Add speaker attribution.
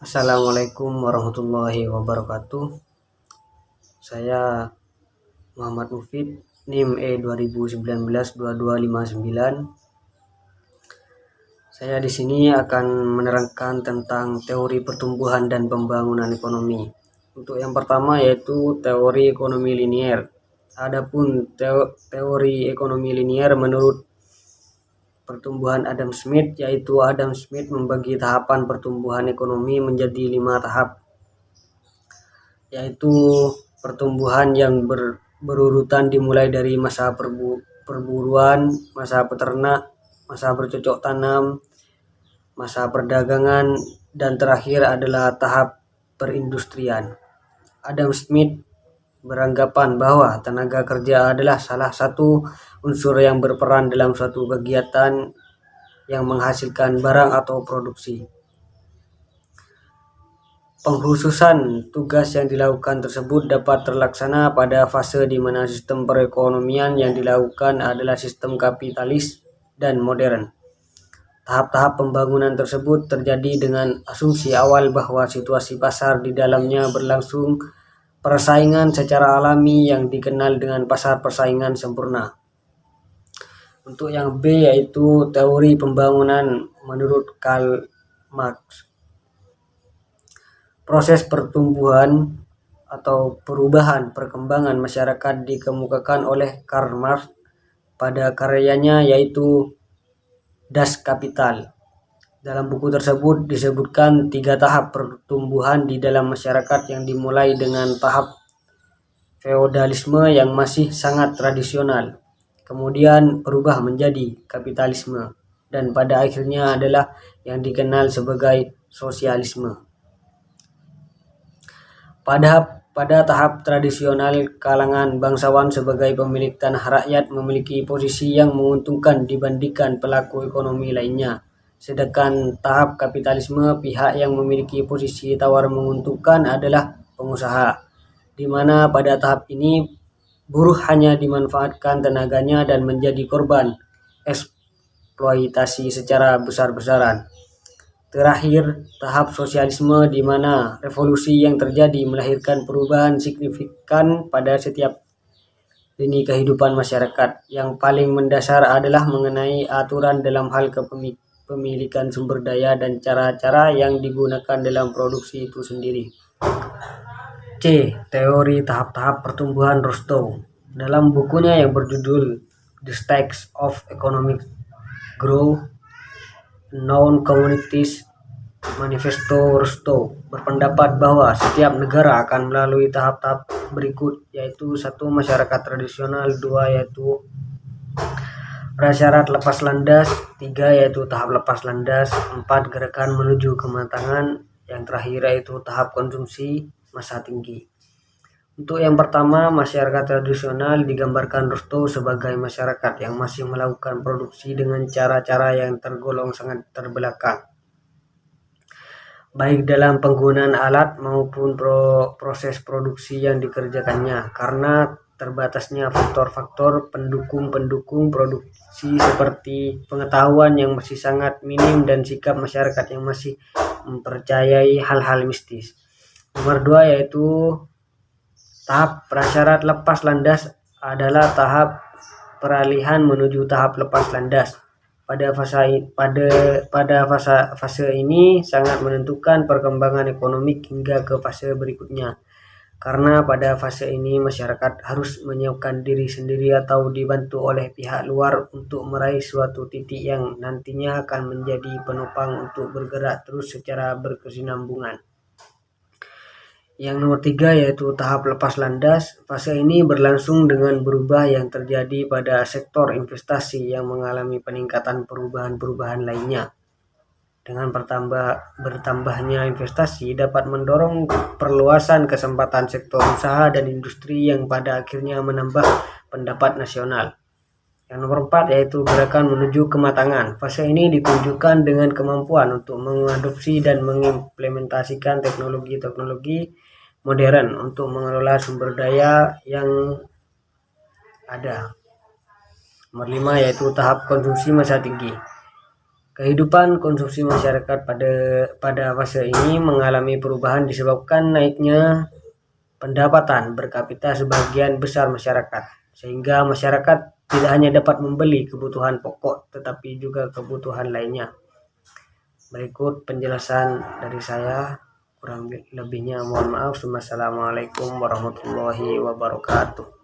Speaker 1: Assalamualaikum warahmatullahi wabarakatuh. Saya Muhammad Mufid, NIM E2019-2259. Saya di sini akan menerangkan tentang teori pertumbuhan dan pembangunan ekonomi. Untuk yang pertama yaitu teori ekonomi linier. Adapun teori ekonomi linier menurut pertumbuhan Adam Smith, yaitu Adam Smith membagi tahapan pertumbuhan ekonomi menjadi 5 tahap, yaitu pertumbuhan yang berurutan dimulai dari masa perburuan, masa peternak, masa bercocok tanam, masa perdagangan, dan terakhir adalah tahap perindustrian. Adam Smith beranggapan bahwa tenaga kerja adalah salah satu unsur yang berperan dalam suatu kegiatan yang menghasilkan barang atau produksi. Pengkhususan tugas yang dilakukan tersebut dapat terlaksana pada fase di mana sistem perekonomian yang dilakukan adalah sistem kapitalis dan modern. Tahap-tahap pembangunan tersebut terjadi dengan asumsi awal bahwa situasi pasar di dalamnya berlangsung persaingan secara alami yang dikenal dengan pasar persaingan sempurna. Untuk yang B yaitu teori pembangunan menurut Karl Marx. Proses pertumbuhan atau perubahan perkembangan masyarakat dikemukakan oleh Karl Marx pada karyanya yaitu Das Kapital. Dalam buku tersebut disebutkan 3 tahap pertumbuhan di dalam masyarakat yang dimulai dengan tahap feodalisme yang masih sangat tradisional, kemudian berubah menjadi kapitalisme, dan pada akhirnya adalah yang dikenal sebagai sosialisme. Pada tahap tradisional, kalangan bangsawan sebagai pemilik tanah rakyat memiliki posisi yang menguntungkan dibandingkan pelaku ekonomi lainnya. Sedangkan tahap kapitalisme, pihak yang memiliki posisi tawar menguntungkan adalah pengusaha, di mana pada tahap ini buruh hanya dimanfaatkan tenaganya dan menjadi korban eksploitasi secara besar-besaran. Terakhir, tahap sosialisme di mana revolusi yang terjadi melahirkan perubahan signifikan pada setiap lini kehidupan masyarakat. Yang paling mendasar adalah mengenai aturan dalam hal kepemilikan sumber daya dan cara-cara yang digunakan dalam produksi itu sendiri. C. Teori tahap-tahap pertumbuhan Rostow. Dalam bukunya yang berjudul The Stakes of Economic Growth, Non-Communist Manifesto, Rostow berpendapat bahwa setiap negara akan melalui tahap-tahap berikut, yaitu 1. Masyarakat tradisional, 2. yaitu prasyarat lepas landas, 3. yaitu tahap lepas landas, 4. gerakan menuju kematangan, yang terakhir yaitu tahap konsumsi masa tinggi. Untuk yang pertama, masyarakat tradisional digambarkan Rostow sebagai masyarakat yang masih melakukan produksi dengan cara-cara yang tergolong sangat terbelakang, baik dalam penggunaan alat maupun proses produksi yang dikerjakannya, karena terbatasnya faktor-faktor pendukung produksi seperti pengetahuan yang masih sangat minim dan sikap masyarakat yang masih mempercayai hal-hal mistis. Nomor 2 yaitu tahap prasyarat lepas landas adalah tahap peralihan menuju tahap lepas landas. Pada fase ini sangat menentukan perkembangan ekonomi hingga ke fase berikutnya, karena pada fase ini masyarakat harus menyiapkan diri sendiri atau dibantu oleh pihak luar untuk meraih suatu titik yang nantinya akan menjadi penopang untuk bergerak terus secara berkesinambungan. Yang nomor 3 yaitu tahap lepas landas. Fase ini berlangsung dengan berubah yang terjadi pada sektor investasi yang mengalami peningkatan perubahan-perubahan lainnya. Dengan bertambahnya investasi dapat mendorong perluasan kesempatan sektor usaha dan industri yang pada akhirnya menambah pendapat nasional. Yang nomor 4 yaitu gerakan menuju kematangan. Fase ini ditunjukkan dengan kemampuan untuk mengadopsi dan mengimplementasikan teknologi-teknologi modern untuk mengelola sumber daya yang ada. Nomor 5 yaitu tahap konsumsi masa tinggi. Kehidupan konsumsi masyarakat pada fase ini mengalami perubahan disebabkan naiknya pendapatan per kapita sebagian besar masyarakat, sehingga masyarakat tidak hanya dapat membeli kebutuhan pokok tetapi juga kebutuhan lainnya. Berikut penjelasan dari saya, kurang lebihnya mohon maaf. Wassalamualaikum warahmatullahi wabarakatuh.